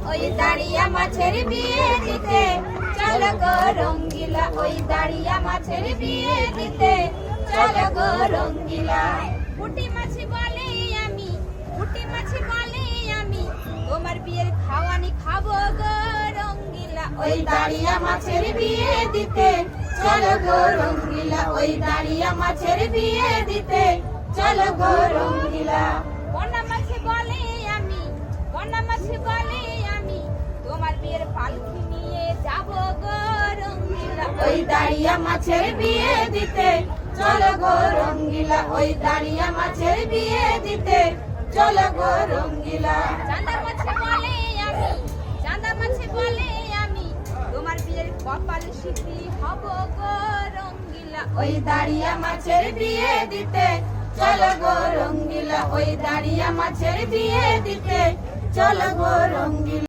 ওই দাঁড়িয়া মাছের বিয়ে দিতে চলো গো রঙ্গিলা, ওই দাঁড়িয়া মাছের বিয়ে দিতে চলো গো রঙ্গিলা। পুঁটি মাছি বলে আমি, পুঁটি মাছি বলে আমি, তোমার বিয়ের খাওয়ানি খাবো গো রঙ্গিলা, ওই দাঁড়িয়া মাছের বিয়ে দিতে চলো গো রঙ্গিলা, ওই দাঁড়িয়া মাছের বিয়ে দিতে চলো গো রঙ্গিলা। বন্যা মাছি বলে আমি, বন্যা মাছি বলে আমি, তোমার বিয়ের পালকি নিয়ে যাবো গো রঙ্গিলা, ওই দাঁড়িয়া মাছের বিয়ে দিতে চলো গো রঙ্গিলা, ওই দাঁড়িয়া মাছের বিয়ে দিতে চলো গো রঙ্গিলা। চাঁদা মাছি বলে আমি, চাঁদা মাছি বলে আমি, তোমার বিয়ের কপাল সিদ্ধি হব গো রঙ্গিলা, ওই দাঁড়িয়া মাছের বিয়ে দিতে চলো গো রঙ্গিলা, ওই দাঁড়িয়া মাছের বিয়ে দিতে চলো গো রঙ্গিলা।